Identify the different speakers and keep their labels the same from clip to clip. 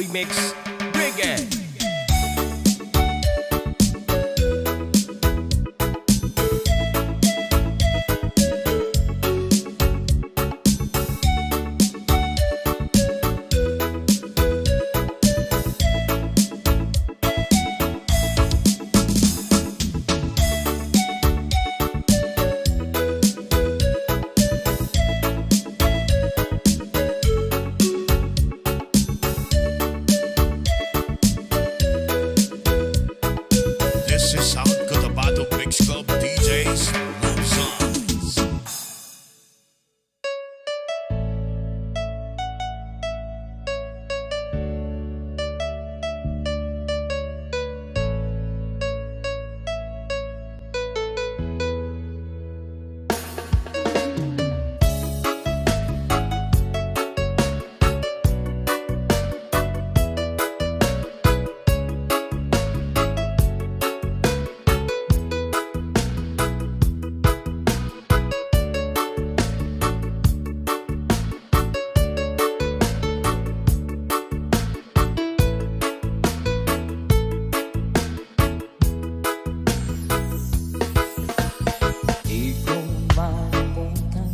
Speaker 1: Soy Mix. Bring it!
Speaker 2: This is South Cotabato Mix Club DJs Love Songs.
Speaker 3: Di ko malimutan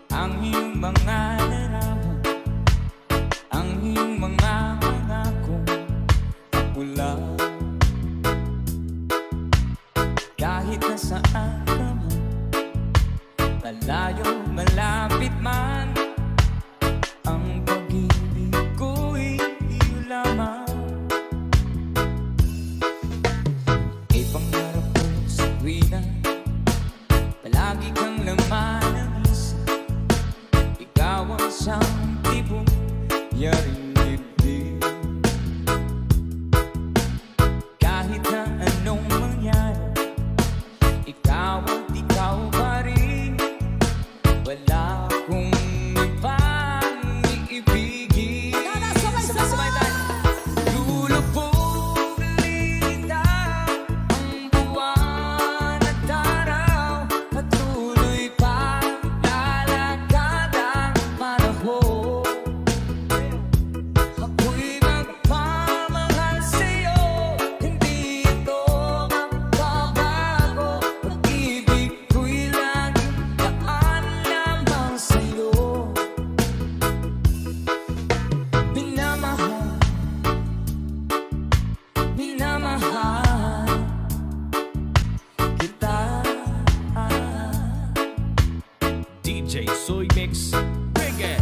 Speaker 3: ang iyong mga larawan, ang iyong mga pangakong pula. Kahit nasaan ka man, malayo, malapit man, ang pag-ibig ko'y iyo lamang. Ipangarap ko sa tuwina, palagi kang laman ng isip. Ikaw ang siyang tibok, yaring dibdib. Kahit na anong mangyari, ikaw at ikaw pa rin. Wala akong ibang iibigin. Sabay-sabay tayo. Lulubog litaw ang buwan at araw, patuloy pa lalakad ang panahon. Ako'y magpamahal sa'yo, hindi ito magbabago. Pag-ibig ko'y laging daan lamang sa'yo. Minamahal, minamahal kita.
Speaker 1: DJ Soy Mix. Bring it!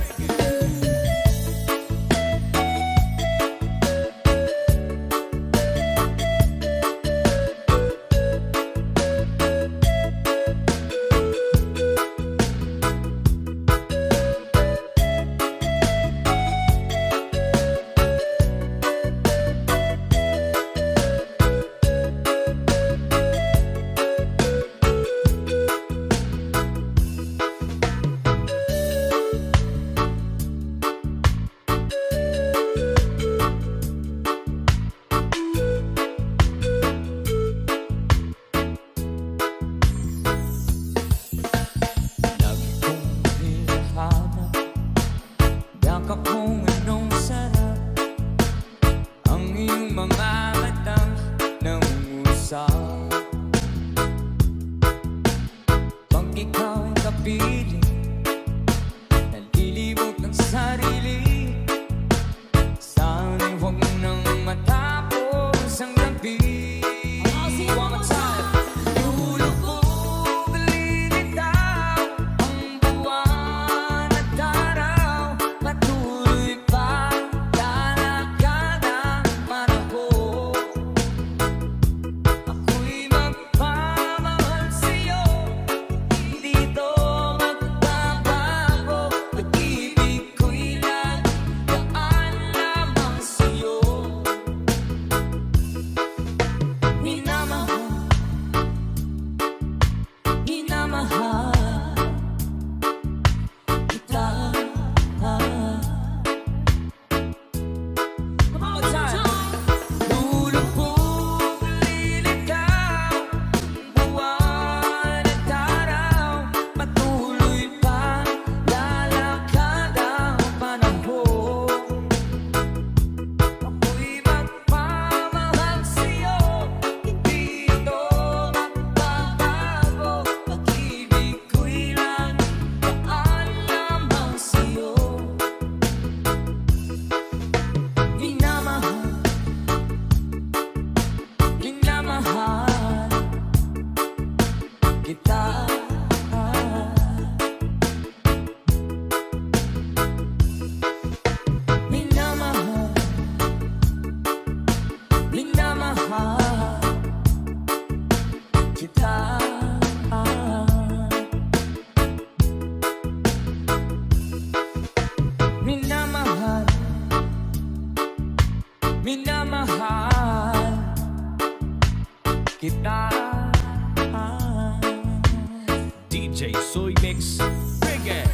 Speaker 3: kita. Minamahal, minamahal kita.
Speaker 1: DJ Soy Mix Reggae.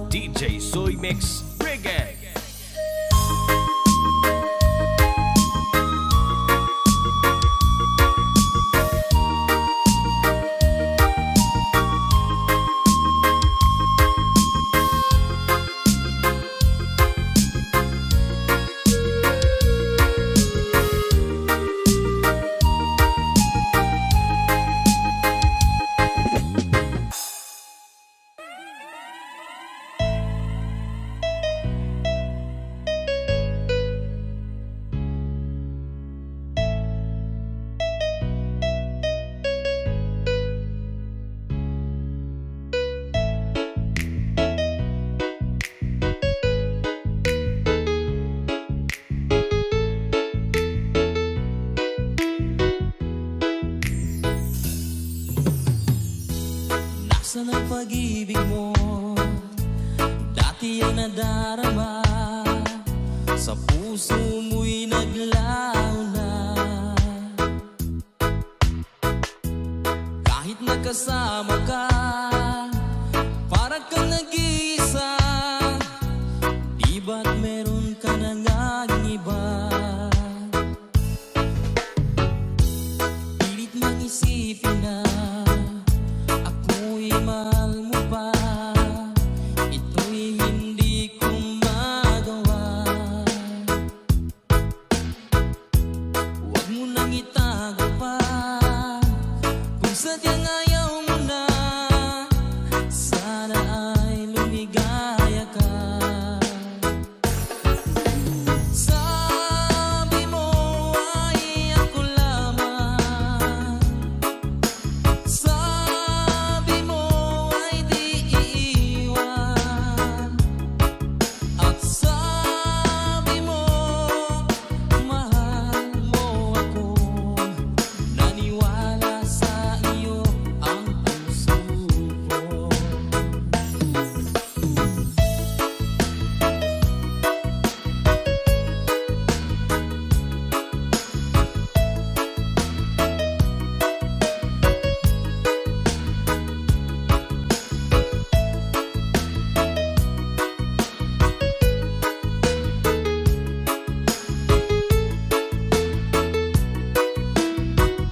Speaker 1: DJ Soy Mix Reggae.
Speaker 3: Saan ang pag-ibig mo? Dati ay nadarama, sa puso mo'y naglaho na. Kahit nagkasama ka, parang kang nag-iisa. Di ba't meron ka na ngang iba? Pilit mang isipin na ako'y mahal mo pa. Ito'y hindi ko magawa. Huwag mo nang itago pa kung sadyang ayaw mo na. Sana ay lumigaya ka. Sabi mo ay ako lamang. Sabi mo ay di iiwan. At sabi mo mahal mo ako. Naniwala sa iyo ang puso ko.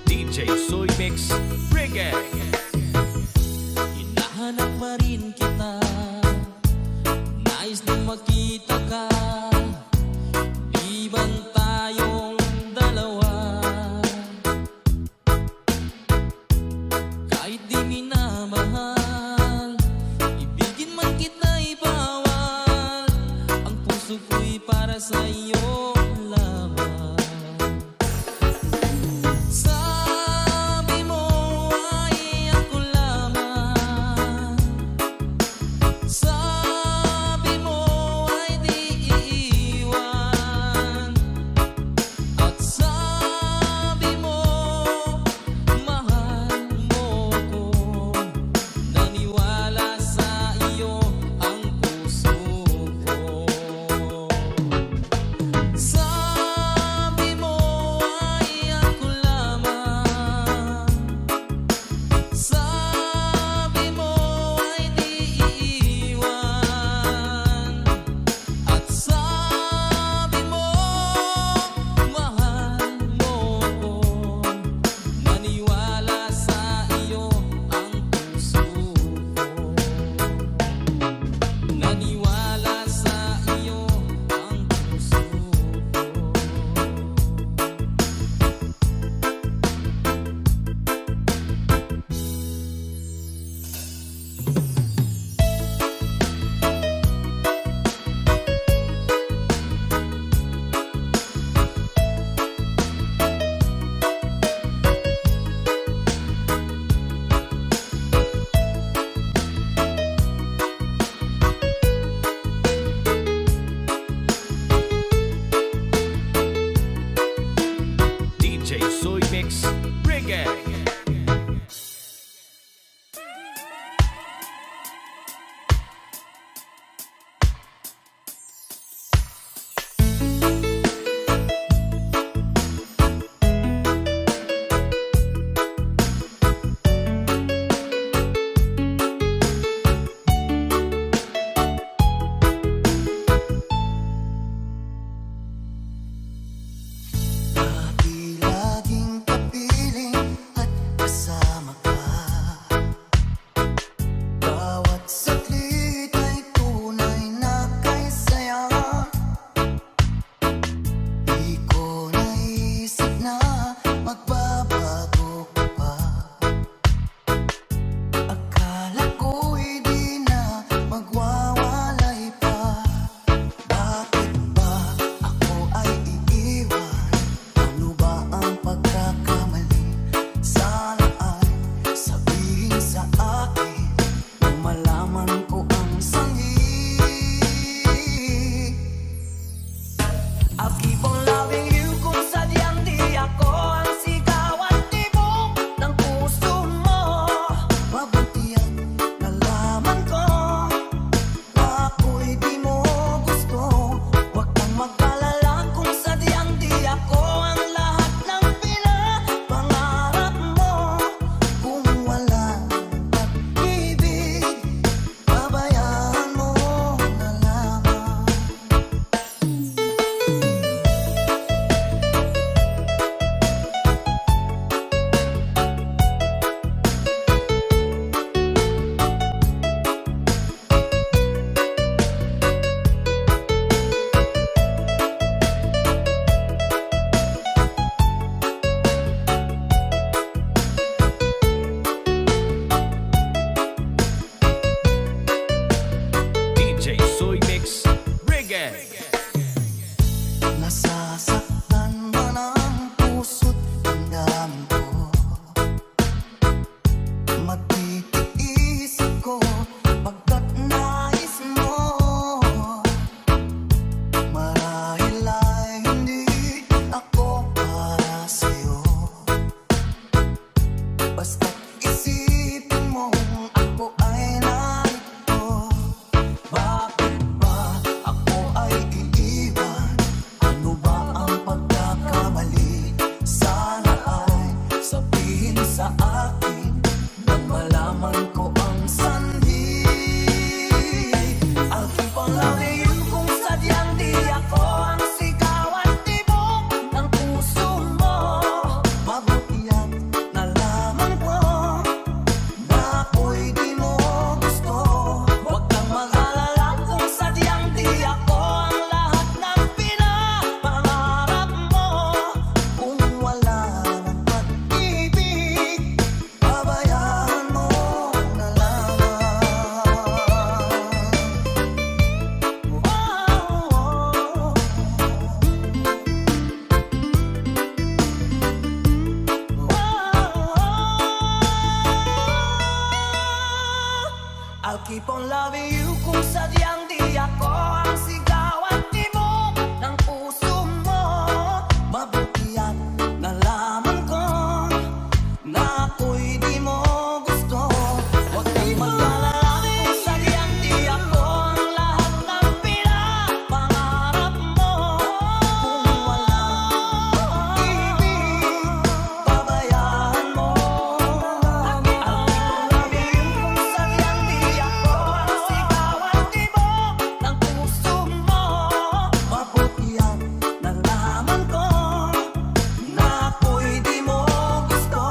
Speaker 1: DJ Soy Mix Reggae.
Speaker 3: Hinahanap pa rin kita, nais na makita ka. Iban tayong dalawa. Kahit di minamahal, ibigin man kita'y bawal. Ang puso ko'y para sa'yo lamang. Sabi mo
Speaker 4: sa akin nang malaman ko ang sanhi. I'll keep on loving you kung sadyang di ako ang sigaw at tibok ng puso mo. Mabuti at nalaman ko na ako'y di mo gusto. Huwag kang mag-alala kung sadyang di ako ang lahat ng pinapangarap mo. Kung wala ng pag-ibig, pabayaan mo na lamang. I'll keep on loving you kung sadyang di ako ang sigaw at tibok ng puso mo. Mabuti at nalaman ko na ako'y di mo gusto. Huwag kang mag-alala kung sadyang di ako ang lahat ng pinapangarap mo. Kung wala ng pag-ibig, pabayaan mo. I'll keep on loving you kung sadyang di ako ang sigaw at tibok ng puso mo. Mabuti at nalaman ko na ako'y di mo gusto.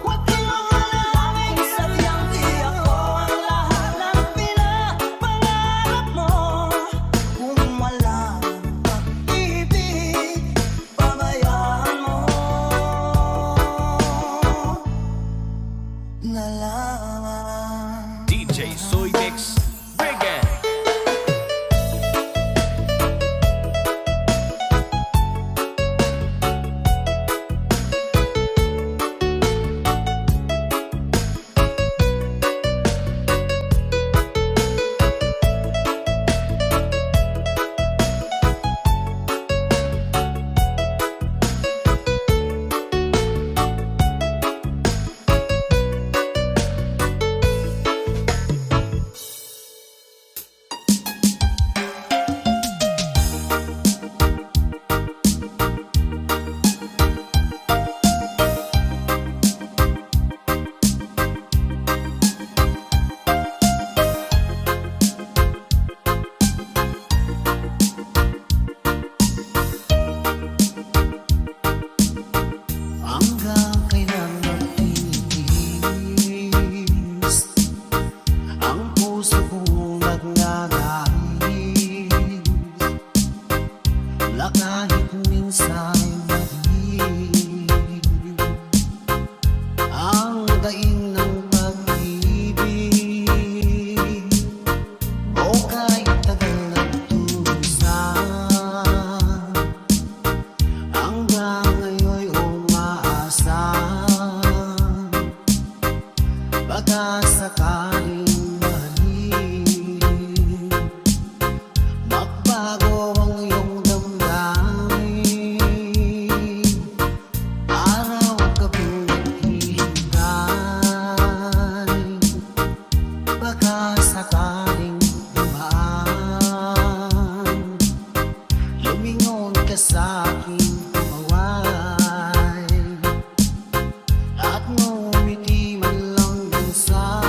Speaker 4: Huwag kang mag-alala kung sadyang di ako ang lahat ng pinapangarap mo. Kung wala ng pag-ibig, pabayaan mo na lamang.
Speaker 1: DJ Soy Mix, bring it.
Speaker 4: Hanggang kailan magtitiis ang puso kong nagnanais, na kahit minsan'y mahirap ang daing ng pag-ibig. O kahit tagal ng tusan, hanggang ngayon'y umaasan, baka sakaling mahalin, magbago ang iyong damdamin. Araw at gabing naghihintay, baka sakaling dumaan, lumingon ka sa'king tumawag at ngumiti man lang minsan.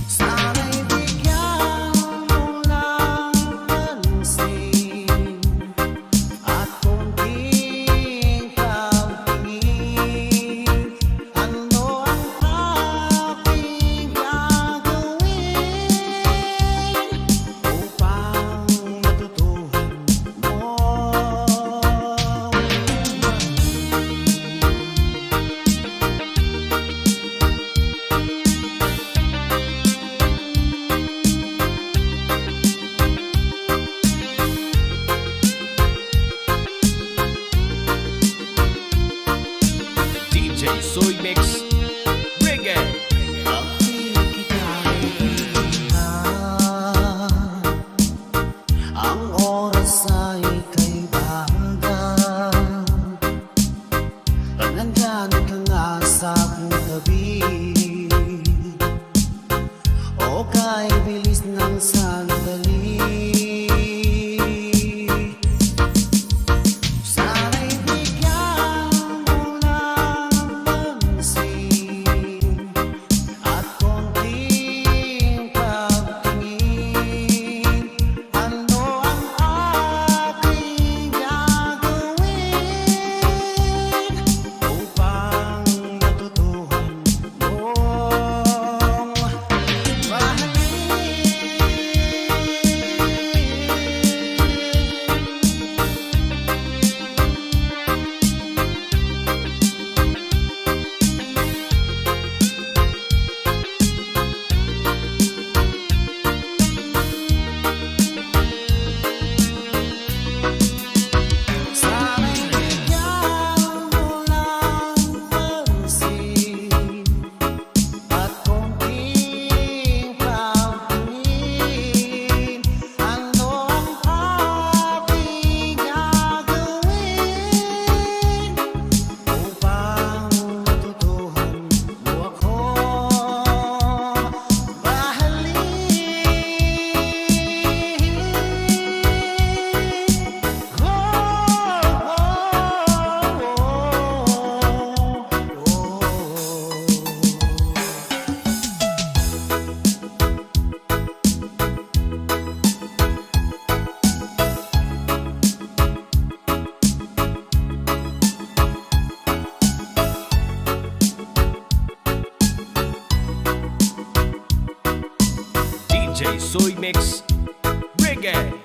Speaker 4: Sana'y bigyan mo ng pansin at kunting pagtingin. Ano ang aking gagawin upang matutuhan mo?
Speaker 1: DJ Soy Mix, bring it.
Speaker 4: Bakit kita iiwan? Ang oras ay kay bagal. Nandyan ka nga sa aking tabi, o kay bilis ng sandali. Sana'y bigyan
Speaker 1: Soy Mix Reggae.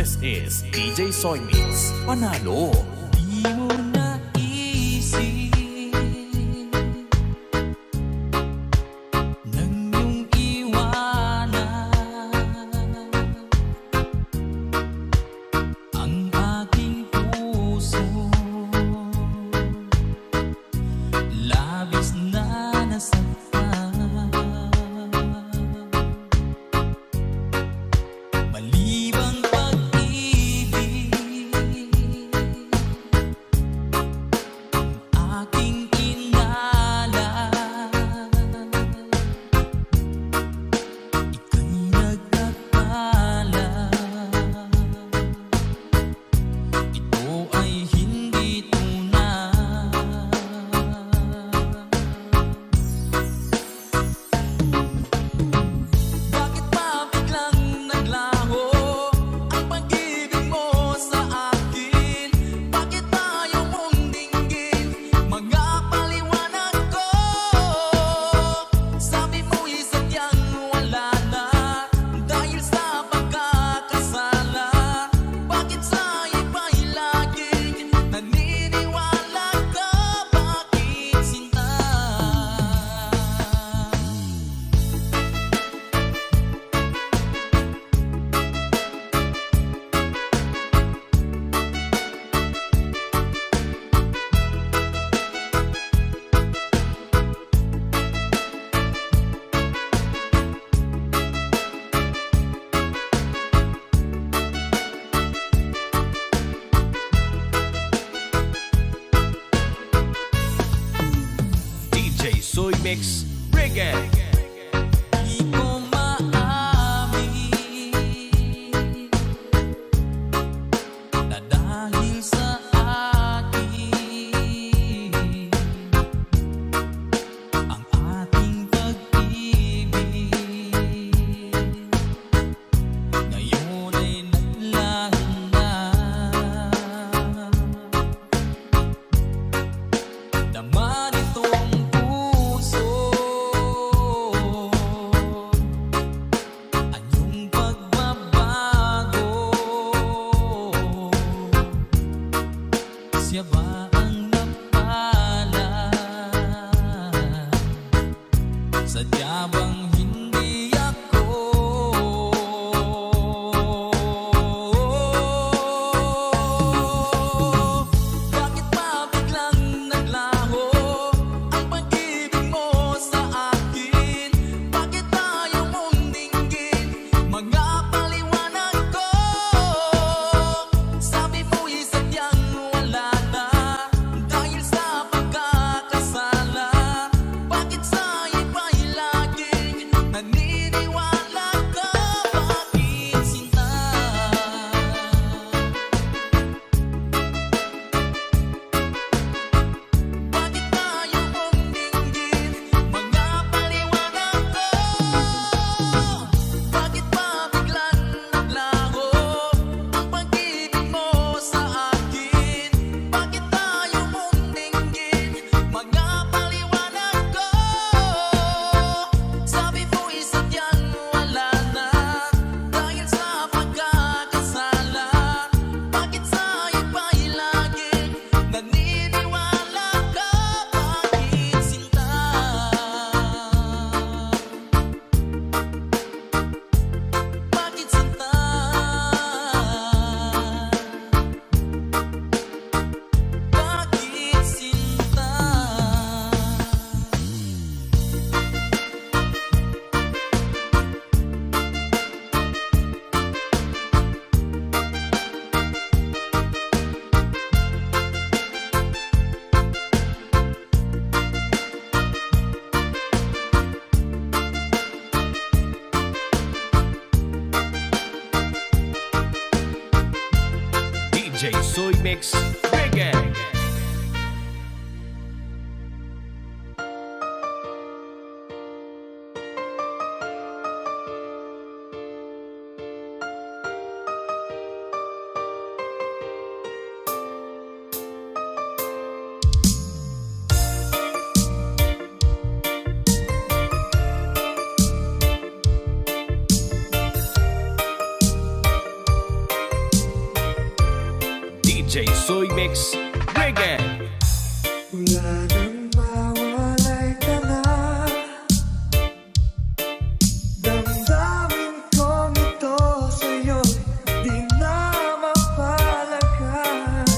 Speaker 1: This is DJ Soy Mix Panalo.
Speaker 3: Di mo naisip nang iyong iwanan ang aking puso, labis na nasaktan. Malibang pag-ibig aking inalan, ika'y nagkakala. Ito ay hindi tunay. Bakit ba biglang naglaho ang pag-ibig mo sa akin? Bakit ayaw mong dinggin mga paliwanag ko? Sabi mo'y sadyang wala na dahil sa pagkakasala. Bakit sa iba'y laging naniniwala ka? Bakit sinta?
Speaker 1: DJ Soy Mix Reggae.
Speaker 3: Di ko maamin na dahil sa akin ang ating pag-ibig ngayon ay naglaho na. Naman itong puso anyong pagbabago. Siya ba ang napala? Sadya bang hindi ako? Bakit ba biglang naglaho ang pag-ibig mo sa akin? Bakit ayaw mong dinggin mga paliwanag ko? Sabi mo'y sadyang wala na dahil sa pagkakasala. Bakit sa iba'y laging naniniwala ka? Bakit sinta? Bakit ayaw mong dinggin mga paliwanag ko? Bakit ba biglang naglaho ang pag-ibig mo sa akin? Bakit ayaw mong dinggin mga paliwanag ko? Sabi mo'y sadyang wala na dahil sa pagkakasala. Bakit sa iba'y laging naniniwala ka? Bakit sinta? Bakit sinta? Bakit sinta?
Speaker 1: DJ Soy Mix Reggae. DJ Soy Mix Reggae.
Speaker 5: Wala nang mawalay ka na. Damdamin kong ito sa'yo, di na mapalagan.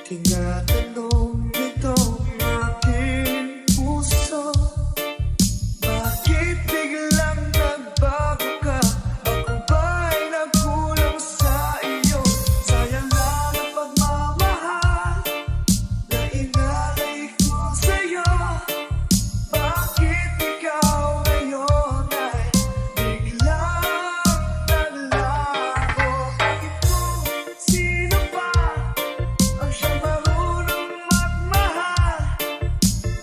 Speaker 5: Tinatanong itong aking puso, bakit biglang nagbago ka? Ako ba'y nagkulang sa iyo? Sayang lang ang pagmamahal na inalay ko sa'yo. Bakit ikaw ngayon ay biglang naglaho? Bakit kung sino pa ang siyang marunong magmahal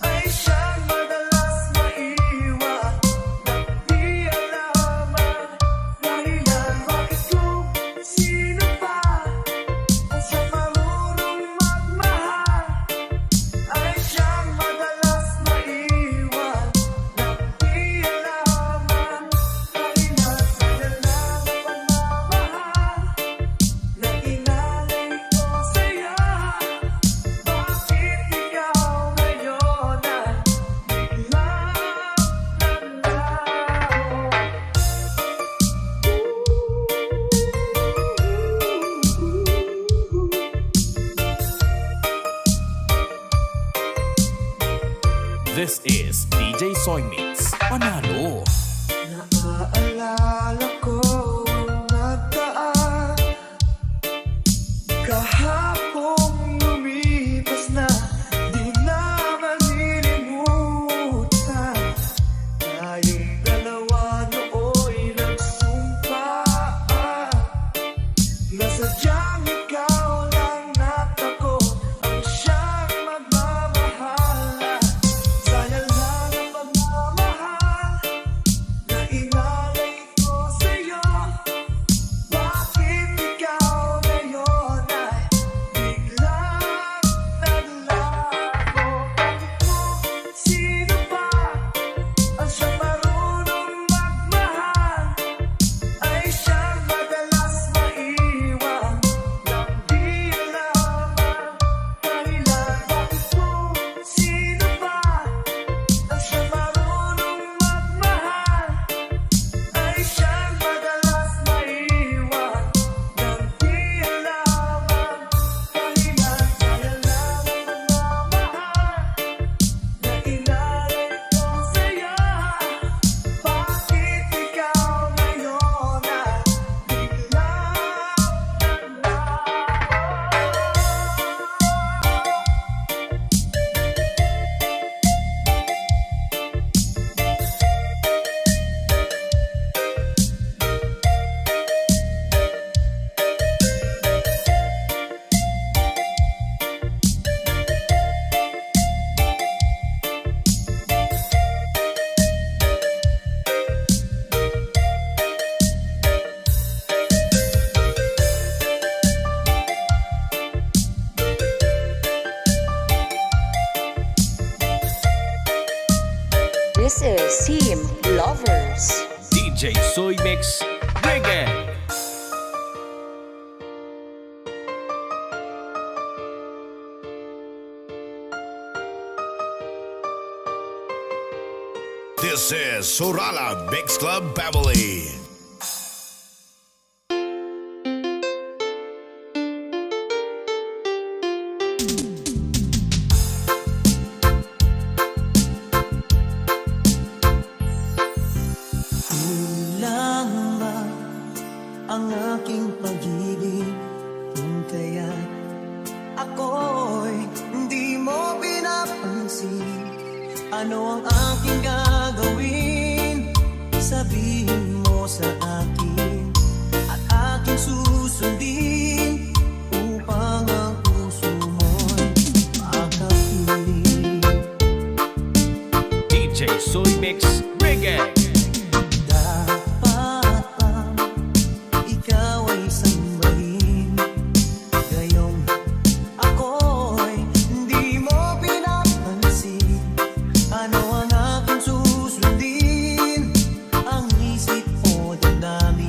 Speaker 5: ay siyang madalas maiwan nang di alam ang dahilan? Bakit kung sino pa ang siyang marunong magmahal ay siyang madalas maiwan nang di alam ang dahilan? Sayang lang ang pagmamahal na inalay ko sa'yo. Bakit ikaw ngayon ay biglang
Speaker 1: This is DJ Soy Mix Panalo.
Speaker 5: Naaalala ko ang nagdaan, kahapong lumipas na, di na malilimutan. Tayong dalawa nooy nagsumpaan na sadyang ikaw lang at ako ang siyang magmamahalan. Sayang lang ang pagmamahal na inalay ko sa'yo. Bakit ikaw ngayon ay biglang naglaho? Bakit kung sino pa ang siyang marunong magmahal ay siyang madalas maiwan nang di alam ang dahilan? Bakit kung sino pa ang siyang marunong magmahal ay siyang madalas maiwan nang di alam ang dahilan? Sayang lang ang pagmamahal na inalay ko sa'yo. Bakit ikaw ngayon ay biglang
Speaker 6: This is Team Lovers.
Speaker 1: DJ Soy Mix Reggae.
Speaker 2: This is Surala Mix Club Family.
Speaker 4: Kulang ba ang aking pag-ibig kung kaya ako'y hindi mo pinapansin? Ano ang aking gagawin? Sabihin mo sa akin at aking susundin upang ang puso mo'y makapiling.
Speaker 1: DJ Soy Mix Reggae.
Speaker 4: Dapat bang ikaw ay sambahin? Gayong ako'y hindi mo pinapansin. Ano ang aking susundin? Ang isip o damdamin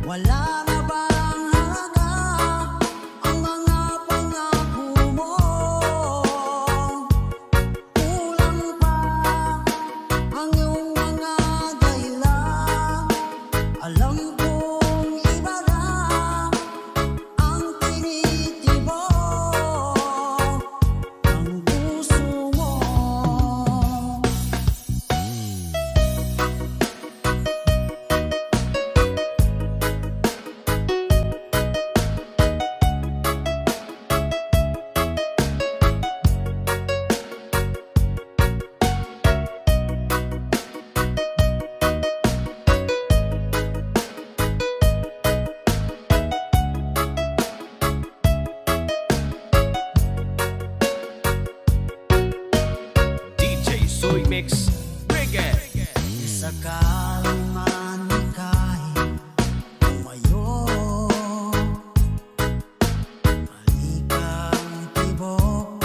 Speaker 4: Wala na bang halaga ang mga pangako mo? Kulang pa ang iyong mga dahilan. Alam kong iba na ang tinitibok ng puso mo.
Speaker 1: DJ Soy Mix Reggae.
Speaker 4: Sakaling man ika'y tumayo, malikang tibok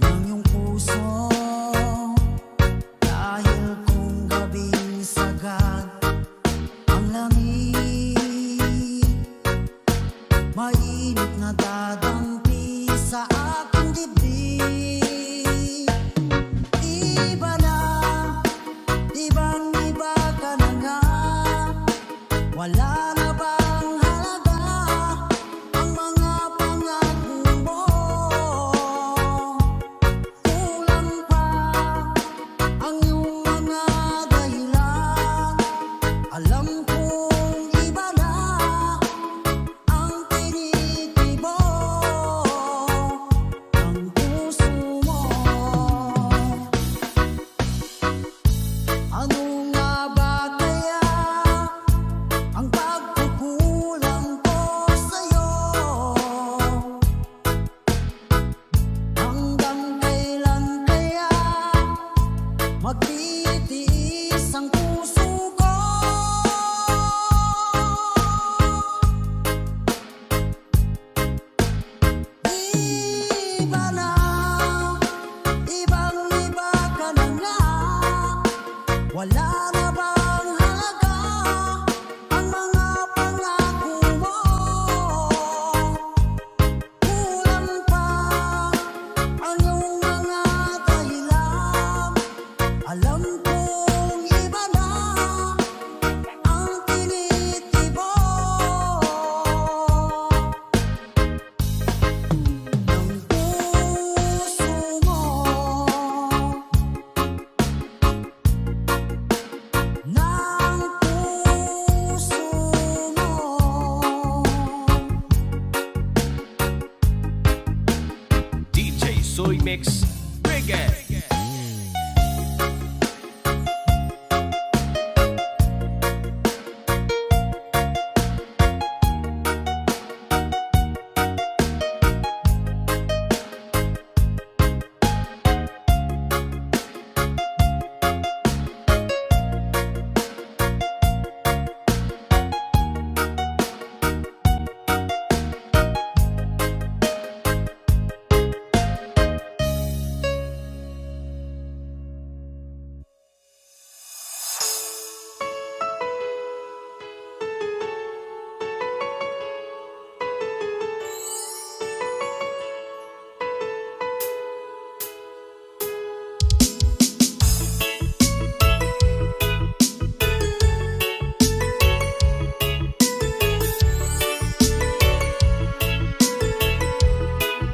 Speaker 4: ng iyong puso. Dahil kung gabing sagad ang lamig, mainit na dadampi sa aking dibdib. Iba na, ibang-iba ka na nga. Wala na bang halaga ang mga pangako mo? Kulang pa ang iyong mga dahilan. Alam kong iba na ang tinitibok ng puso mo. Ano nga ba kaya ang pagkukulang ko sa'yo? Hanggang kailan kaya magtitiis ang puso ko? Iba na, ibang-iba ka na nga. Wala na bang halaga ang mga pangako mo? Kulang pa ang iyong mga dahilan. Alam kong iba na ang tinitibok ng puso mo. Ng puso mo.
Speaker 1: DJ Soy Mix Reggae.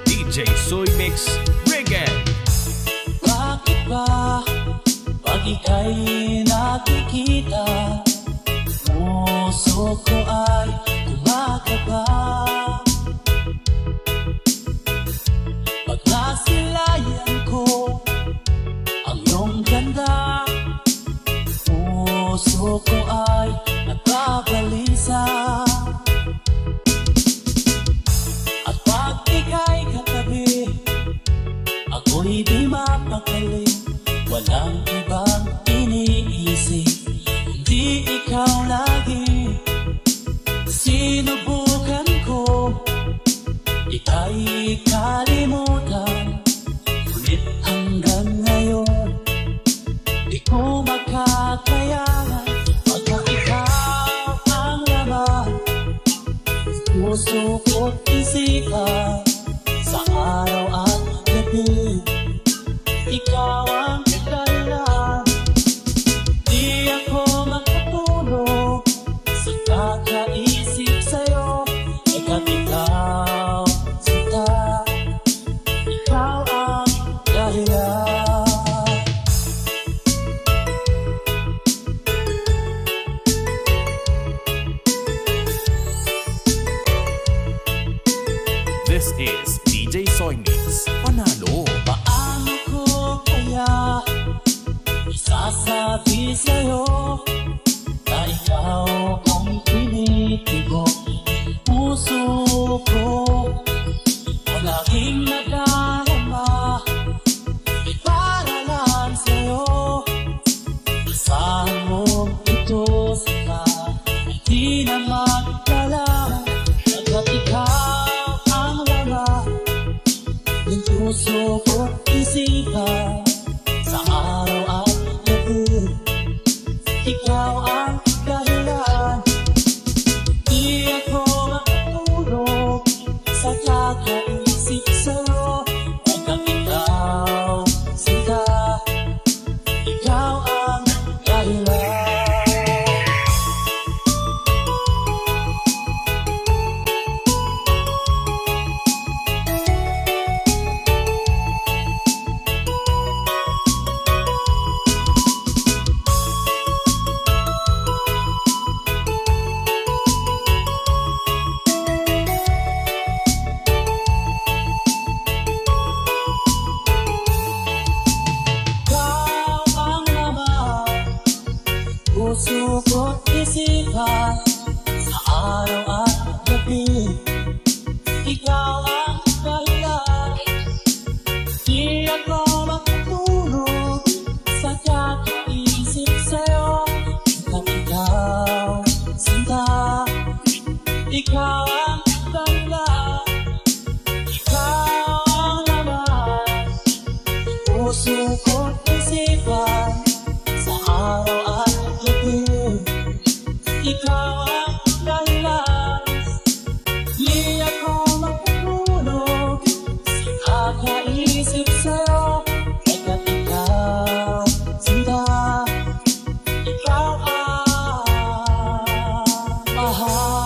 Speaker 1: DJ Soy Mix Reggae.
Speaker 3: Bakit ba pag ika'y nakikita, puso ko ay kumakaba? Pag nasilayan ko ang iyong ganda, puso ko ay nagbabalisa. At pag ika'y katabi, ako'y di mapakali. Walang ibang iniisip, hindi ikaw lagi. Sinubukan ko, ika'y kalimutan. Ngunit hanggang ngayon, di ko makakayanan. Pagka ikaw ang laman isipan sa araw at gabi. Ikaw ang dahilan, di ako makatulog sa kakaisip sa'yo. Ikaw, ikaw, sinta, ikaw ang dahilan.
Speaker 1: This is DJ Soy Mix. Panalo.
Speaker 3: Paano ko kaya isasabi sa'yo na ikaw ang tinitibok puso ko? Palaging nadarama, may paralan sa'yo. Asahan mo ito sila, di na magdala. Hanggat ikaw ang laman ng puso ko't isipan sa araw at gabi. Ikaw ang dahilan, di ako makatulog sa kakaisip sa'yo. Hanggang ikaw, sinta, ikaw ang dahilan. Ikaw ang laman, puso ko't isipan sa araw at gabi. Ikaw ang dahilan, di ako makatulog sa kakaisip sa'yo. Hanggang ikaw, sinta, ikaw ang dahilan. Ikaw ang laman, puso ko't isipan sa araw at gabi. Ikaw ang dahilan, di ako makatulog sa kakaisip sa'yo. Hanggang ikaw, sinta, ikaw ang mahal.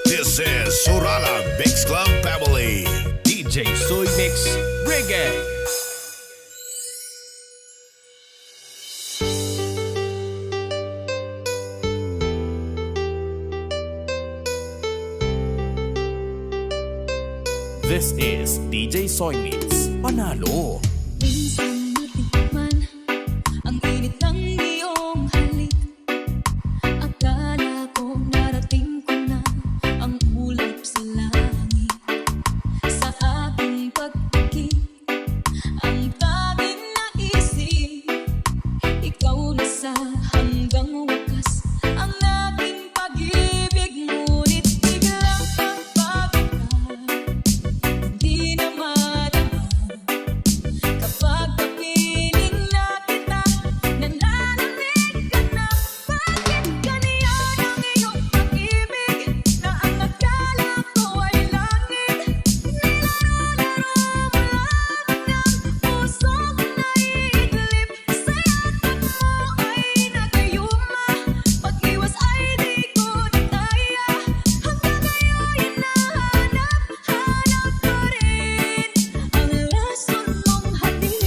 Speaker 2: This is Surala Mix Club Family.
Speaker 1: DJ Soy Mix. Reggae. This is DJ Soy Mix. Panalo.
Speaker 7: Minsan natikman ang init ng iyong halik. Akala ko narating ko na ang ulap sa langit. Sa aking pagpikit, ang tanging naisip, ikaw na sa hanggang wakas ang aking pag-ibig. Ngunit biglang pagbago ka, di na madaan. Kapag napiling na kita, nananamig ka na. Bakit ganyan ang iyong pag-ibig, na ang akala ko ay langit? Nilalaro mo lamang ng puso ko naiidlip. Sa yakap mo ay nagayuma, pag-iwas ay di ko na kaya. Hanggang ngayon hinahanap ko rin ang lason mong hatid.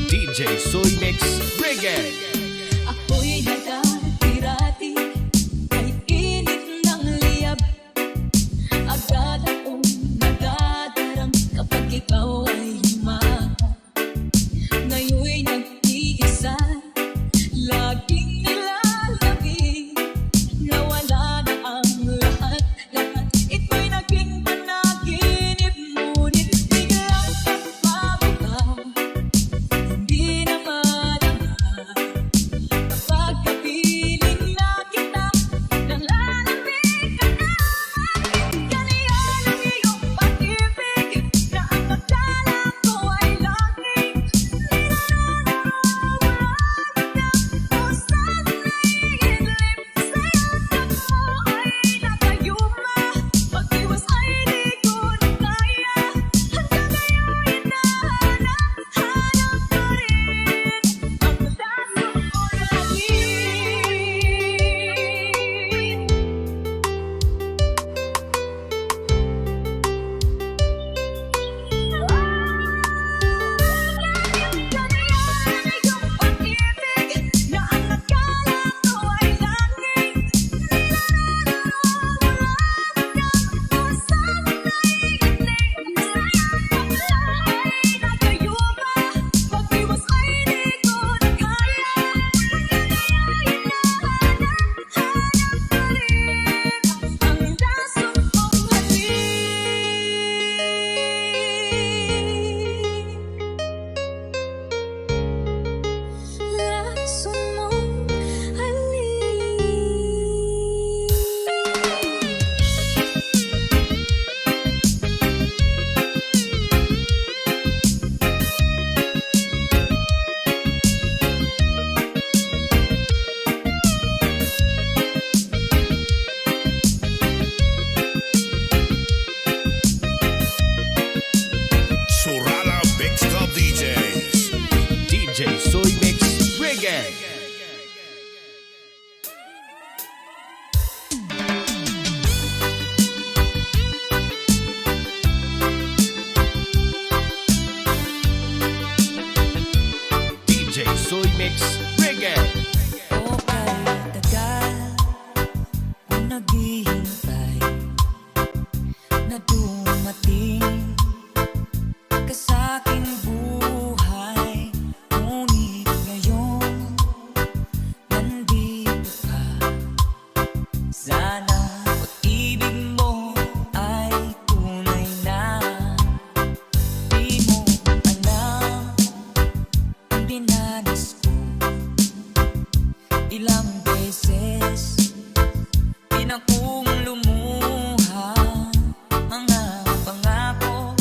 Speaker 1: DJ Soy Mix. Reggae.
Speaker 7: Ako'y nagkakirati, kahit init ng liyab. Agad akong
Speaker 4: naghihintay na dumating ka sa aking buhay. Ngunit ngayon nandito ka. Sana pag-ibig mo ay tunay na. Di mo alam ang dinanas ko. Ilang beses pinakong lumuha. Mga pangako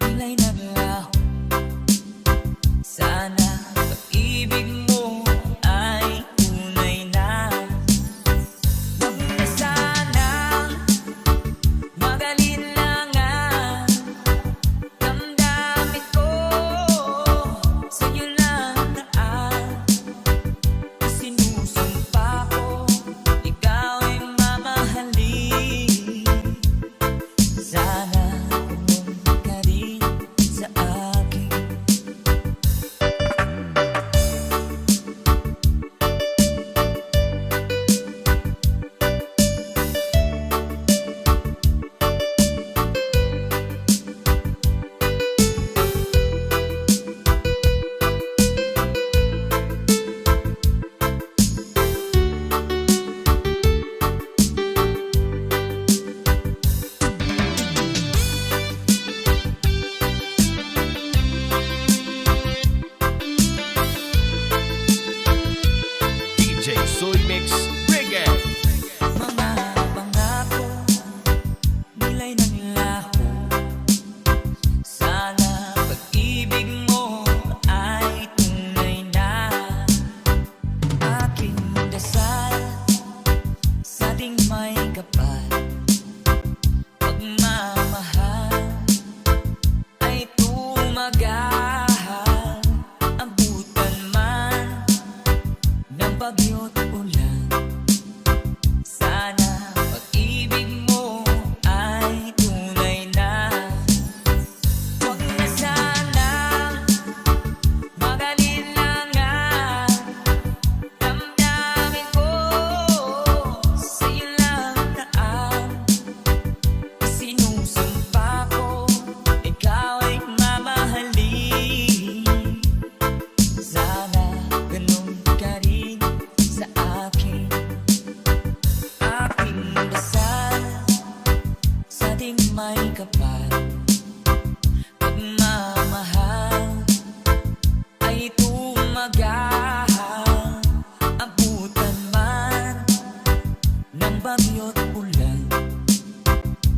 Speaker 4: nila'y naglaho. Sana pag-ibig mo ay tunay na. Wag na sanang mag-alinlangan. Damdamin ko sa'yo lang naan. Sinusumpa ko, ikaw ay mamahalin. Sana kumunod ka rin sa akin.
Speaker 1: DJ Soy Mix Reggae.
Speaker 4: Mga pangako nila'y naglaho. Sana pag-ibig mo ay tunay na. Aking dasal sa ating may kapal. Pagmamahal ay tumagahal. Abutan man ng bagyo't ulan. Sana pag-ibig mo ay tunay na. Wag na sana mag-alinlangan. Damdamin ko sa'yo lang naan. Sinusumpa ko, ikaw ay mamahalin. Sana ganun ka rin sa akin. Aking dasal sa ating may kapal. Pagmamahal ay tumagahal. Abutan man ng bagyo't ulan.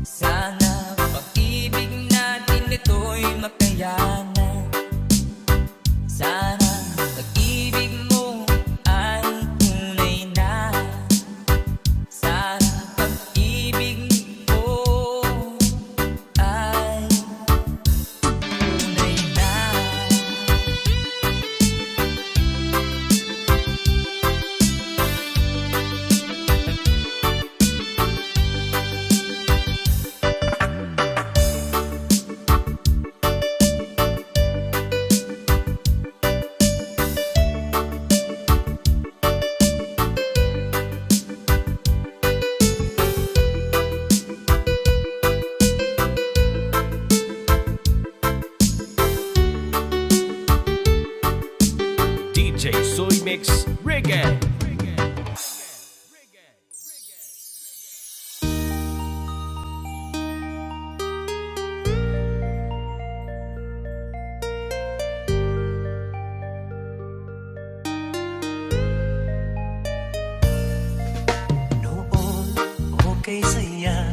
Speaker 4: Sana pag-ibig natin ito'y makayanan. Sana pag-ibig mo ay tunay na. Sana pag-ibig mo ay tunay na.
Speaker 1: DJ Soy Mix Reggae.
Speaker 5: Noon, okay saya,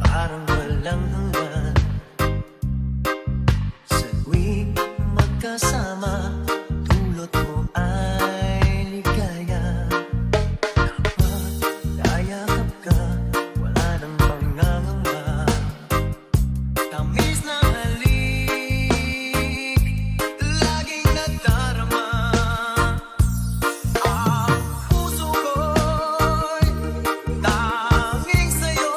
Speaker 5: parang walang hanggan. Sa tuwing magkasama, dulot mo ay ligaya. Kapag nayakap ka, wala nang pangangamba. Tamis ng halik, laging nadarama. Ang puso ko'y tanging sa'yo.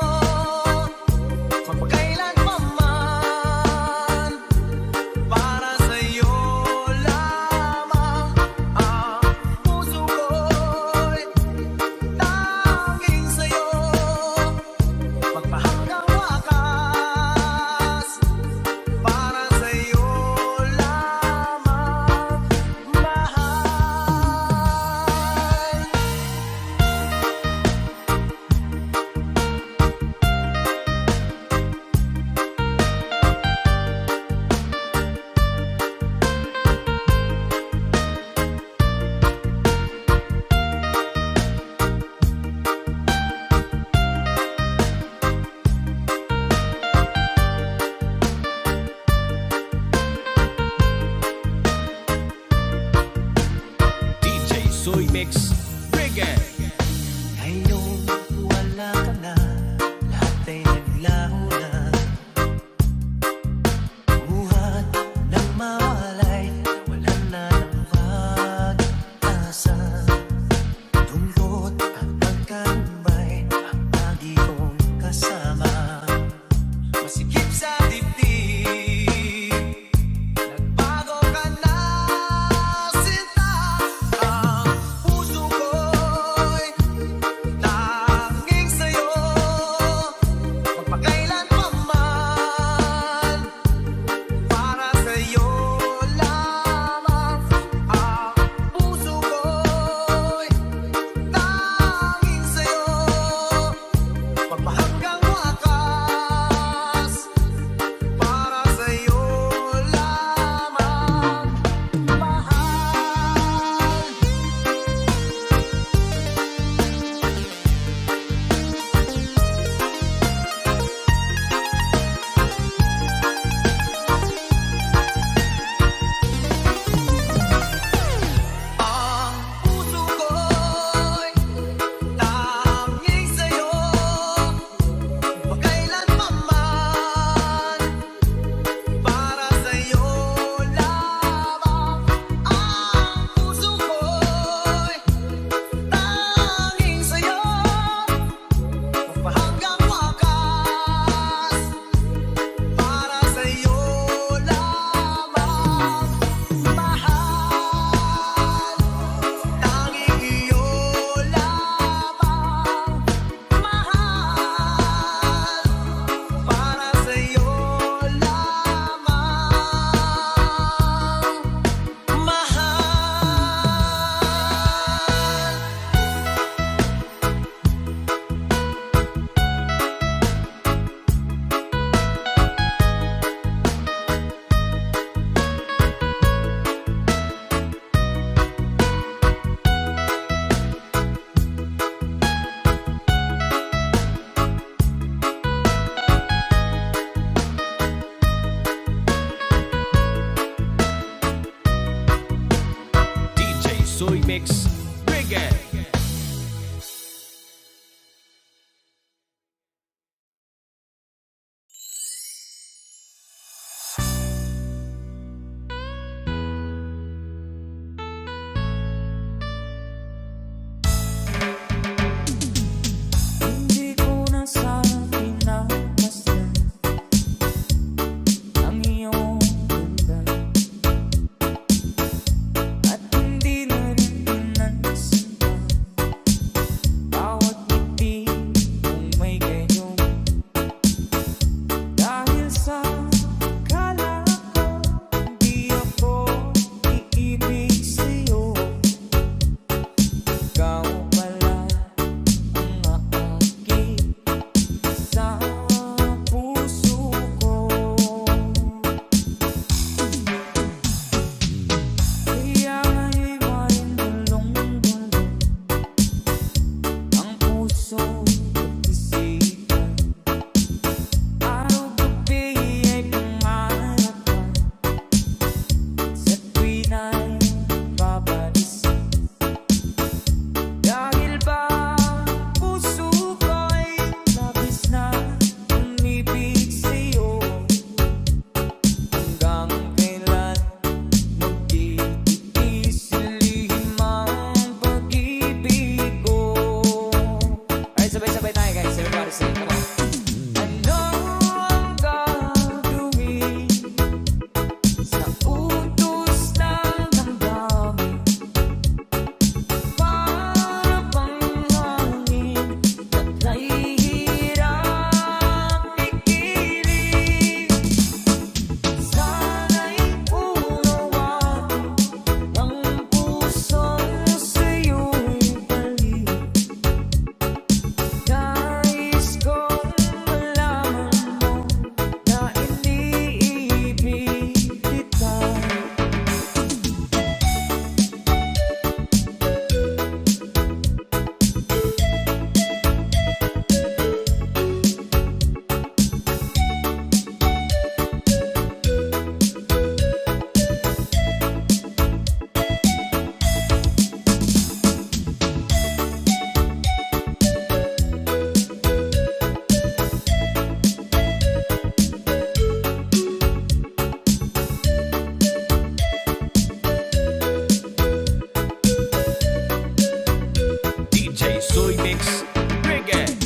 Speaker 2: Mix. Bring it.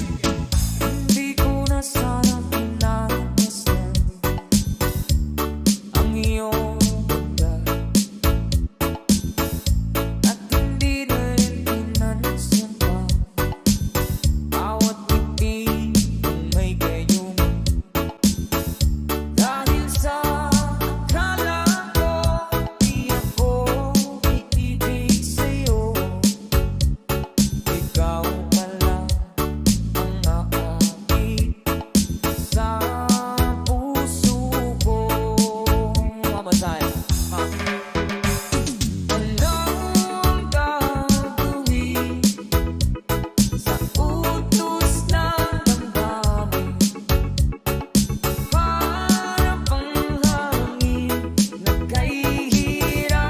Speaker 3: Di ko na sana pinanasan ang iyong ganda, at hindi na rin pinansin pa bawat ngiti kung may gayuma. Dahil sa akala ko di ako iibig sa'yo, ikaw pala ang naakit sa puso ko. Mamasaya. Anong gagawin sa utos ng damdamin? Para bang hangin na kahihirap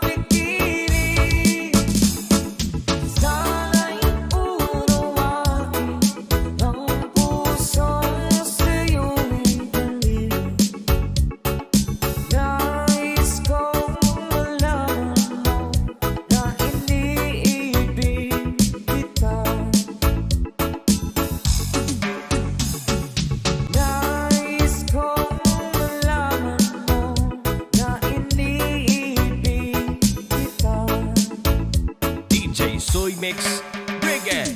Speaker 3: pigilan. Sana'y unawain ang pusong sa'yo'y dalhin. Nais kong malaman mo na iniibig kita. Nais kong malaman mo na iniibig kita.
Speaker 2: DJ Soy Mix. Bring it.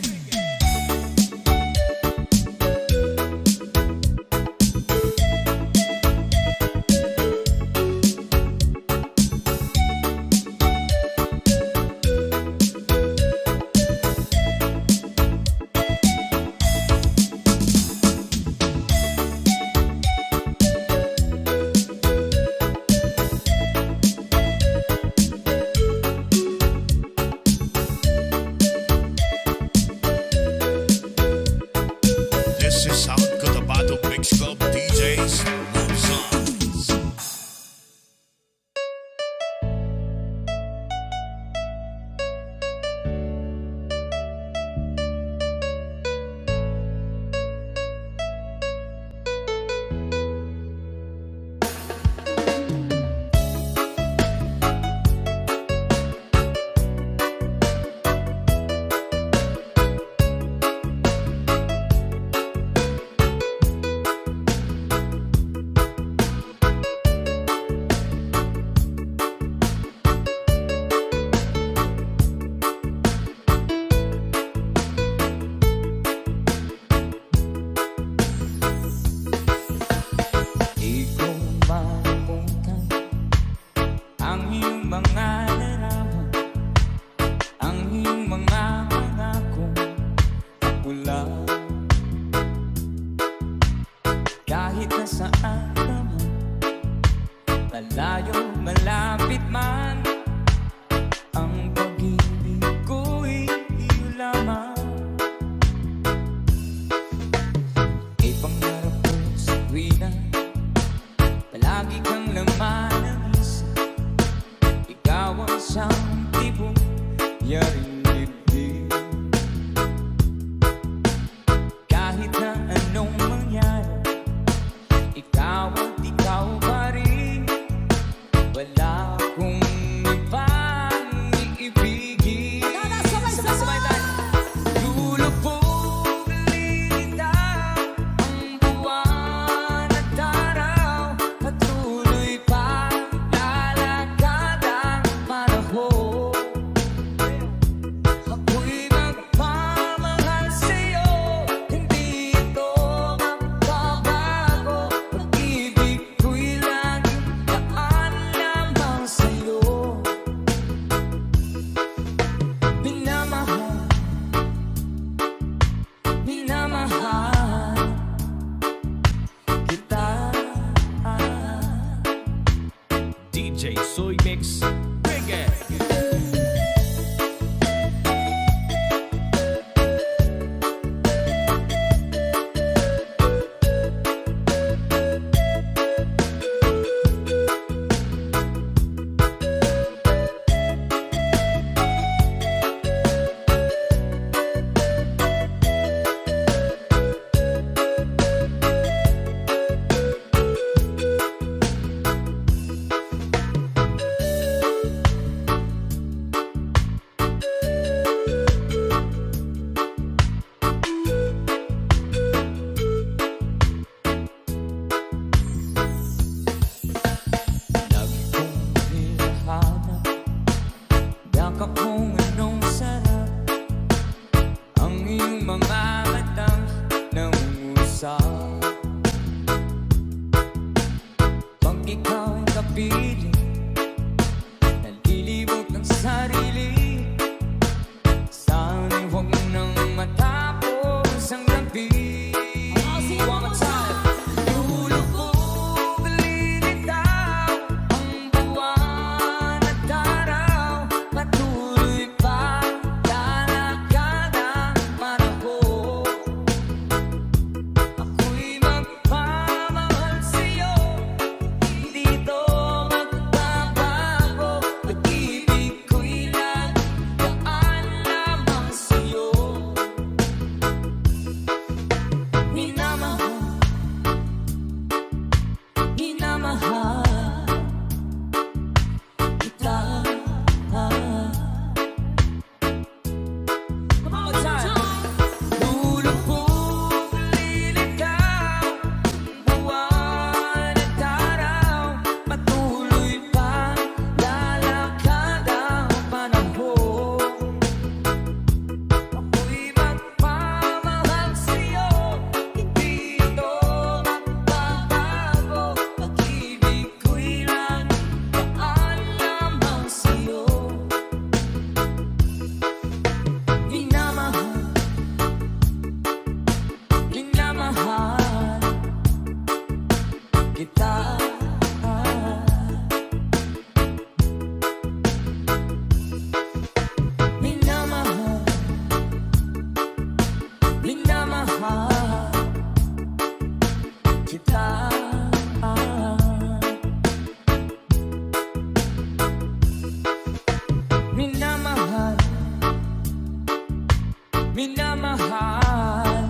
Speaker 4: minamahal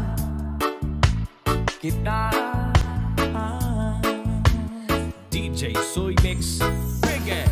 Speaker 4: kita.
Speaker 1: DJ Soy Mix Reggae.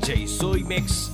Speaker 1: DJ Soy Mix